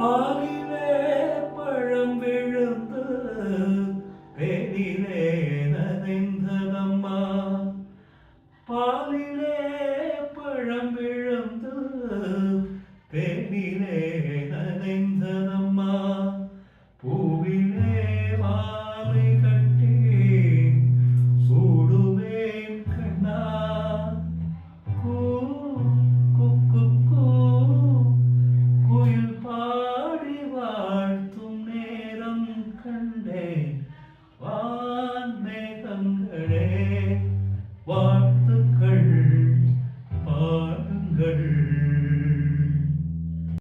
பாலிலே பழம் விழுந்து பேரிலே நனைந்ததம்மா. பாலிலே பழம் விழுந்து பேரிலே நனைந்ததம்மா. பூவிலே மாலை கட்டி சூடுவேன் கண்ணா. கூ குக்கு கூ குயில் பாடி வாழ்த்தும் நேரம் கண்டேன் வான் மேகங்களே வாழ்த்து